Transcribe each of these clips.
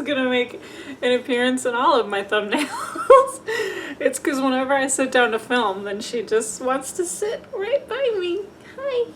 gonna make an appearance in all of my thumbnails. It's because whenever I sit down to film, then she just wants to sit right by me. Hi.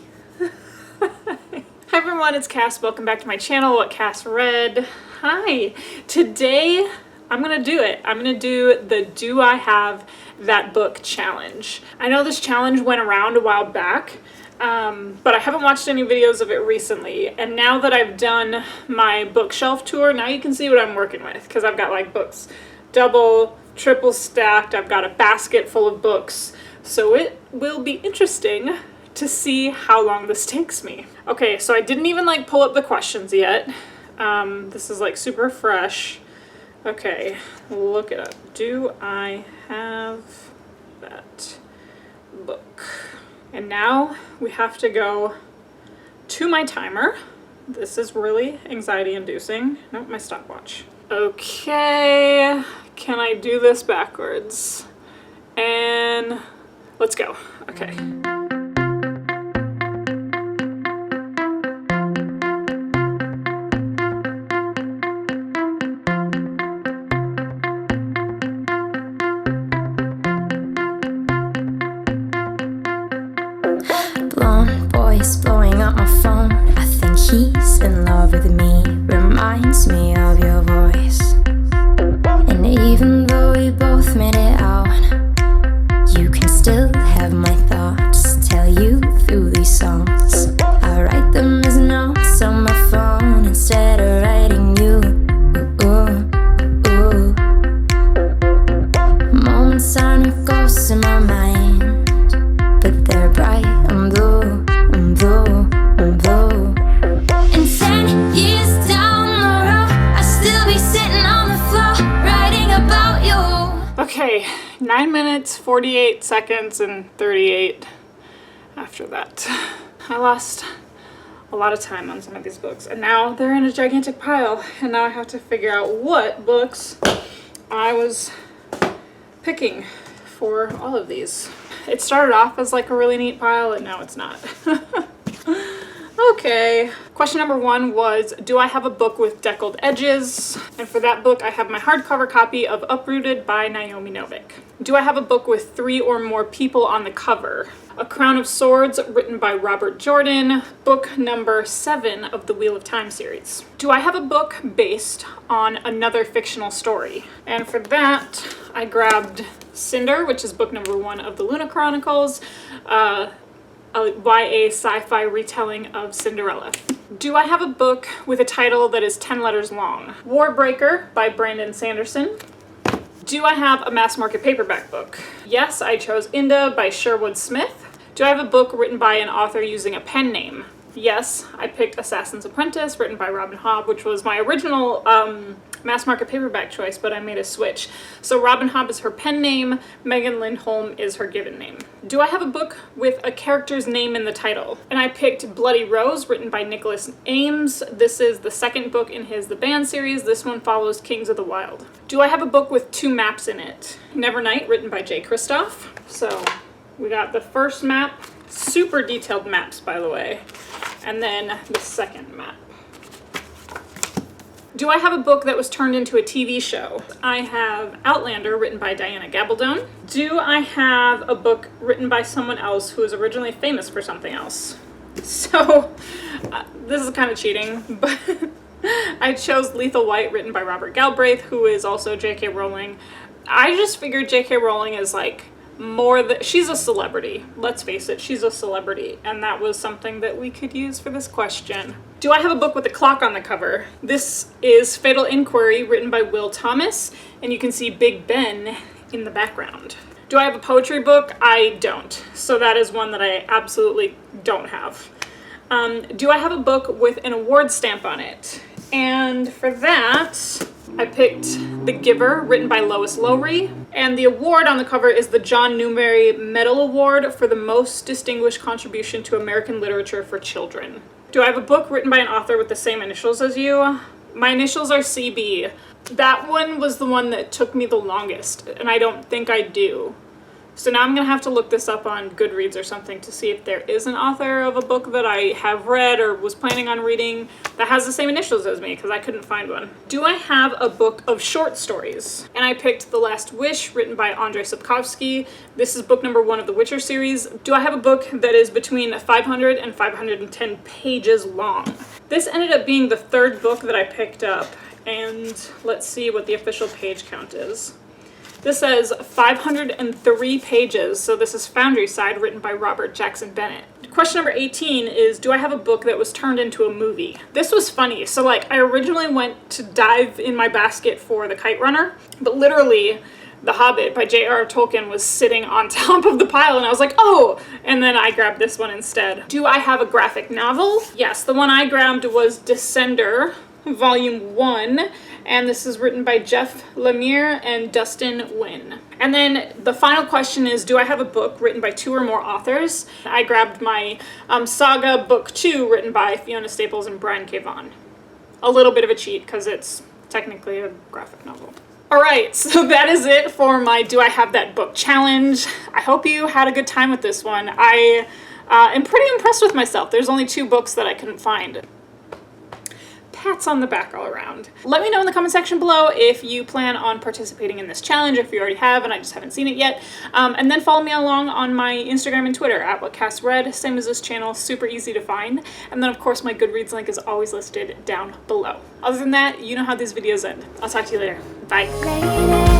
Hi everyone, it's Cass. Welcome back to my channel, What Cass Read. Hi. Today, I'm gonna do it. I'm gonna do the Do I Have That Book challenge. I know this challenge went around a while back, but I haven't watched any videos of it recently. And now that I've done my bookshelf tour, now you can see what I'm working with, because I've got like books double, triple stacked. I've got a basket full of books. So it will be interesting to see how long this takes me. Okay, so I didn't even like pull up the questions yet. This is like super fresh. Okay, look it up. Do I have that book? And now we have to go to my timer. This is really anxiety inducing. Nope, my stopwatch. Okay, can I do this backwards? And let's go. Okay. Blowing up my phone. I think he's in love with me. Reminds me of your voice. And even though we both made it out, you can still have my thoughts. Tell you through these songs. I write them as notes on my phone instead of writing you. Ooh, ooh, ooh. Moments aren't ghosts in my mind, but they're bright and blue. And 10 years down the road, I'll still be sitting on the floor writing about you. Okay, 9 minutes, 48 seconds, and 38 after that. I lost a lot of time on some of these books, and now they're in a gigantic pile, and now I have to figure out what books I was picking for all of these. It started off as like a really neat pile, and now it's not. Okay, question number 1 was, do I have a book with deckled edges? And for that book, I have my hardcover copy of Uprooted by Naomi Novik. Do I have a book with 3 or more people on the cover? A Crown of Swords, written by Robert Jordan, book number 7 of the Wheel of Time series. Do I have a book based on another fictional story? And for that, I grabbed Cinder, which is book number 1 of the Luna Chronicles, a YA sci-fi retelling of Cinderella. Do I have a book with a title that is 10 letters long? Warbreaker by Brandon Sanderson. Do I have a mass market paperback book? Yes, I chose Inda by Sherwood Smith. Do I have a book written by an author using a pen name? Yes, I picked Assassin's Apprentice, written by Robin Hobb, which was my original mass market paperback choice, but I made a switch. So Robin Hobb is her pen name, Megan Lindholm is her given name. Do I have a book with a character's name in the title? And I picked Bloody Rose, written by Nicholas Eames. This is the second book in his The Band series. This one follows Kings of the Wild. Do I have a book with 2 maps in it? Nevernight, written by J. Kristoff. So we got the first map, super detailed maps, by the way, and then the second map. Do I have a book that was turned into a TV show? I have Outlander, written by Diana Gabaldon. Do I have a book written by someone else who was originally famous for something else? So, this is kind of cheating, but I chose Lethal White, written by Robert Galbraith, who is also J.K. Rowling. I just figured J.K. Rowling is like she's a celebrity. Let's face it, she's a celebrity. And that was something that we could use for this question. Do I have a book with a clock on the cover? This is Fatal Inquiry, written by Will Thomas, and you can see Big Ben in the background. Do I have a poetry book? I don't. So that is one that I absolutely don't have. Do I have a book with an award stamp on it? And for that, I picked The Giver, written by Lois Lowry, and the award on the cover is the John Newbery Medal Award for the most distinguished contribution to American literature for children. Do I have a book written by an author with the same initials as you? My initials are CB. That one was the one that took me the longest, and I don't think I do. So now I'm gonna have to look this up on Goodreads or something to see if there is an author of a book that I have read or was planning on reading that has the same initials as me, because I couldn't find one. Do I have a book of short stories? And I picked The Last Wish, written by Andrzej Sapkowski. This is book number 1 of the Witcher series. Do I have a book that is between 500 and 510 pages long? This ended up being the 3rd book that I picked up, and let's see what the official page count is. This says 503 pages, so this is Foundryside, written by Robert Jackson Bennett. Question number 18 is, do I have a book that was turned into a movie? This was funny. So like, I originally went to dive in my basket for The Kite Runner, but literally The Hobbit by J.R.R. Tolkien was sitting on top of the pile, and I was like, oh! And then I grabbed this one instead. Do I have a graphic novel? Yes, the one I grabbed was Cinder, Volume 1, and this is written by Jeff Lumiere and Dustin Nguyen. And then the final question is, do I have a book written by 2 or more authors? I grabbed my Saga-Book 2, written by Fiona Staples and Brian K. Vaughan. A little bit of a cheat, because it's technically a graphic novel. Alright, so that is it for my Do I Have That Book challenge. I hope you had a good time with this one. I am pretty impressed with myself. There's only 2 books that I couldn't find. Pats on the back all around. Let me know in the comment section below if you plan on participating in this challenge, if you already have and I just haven't seen it yet. And then follow me along on my Instagram and Twitter at WhatCastRead, same as this channel, super easy to find. And then of course my Goodreads link is always listed down below. Other than that, you know how these videos end. I'll talk to you later. Bye.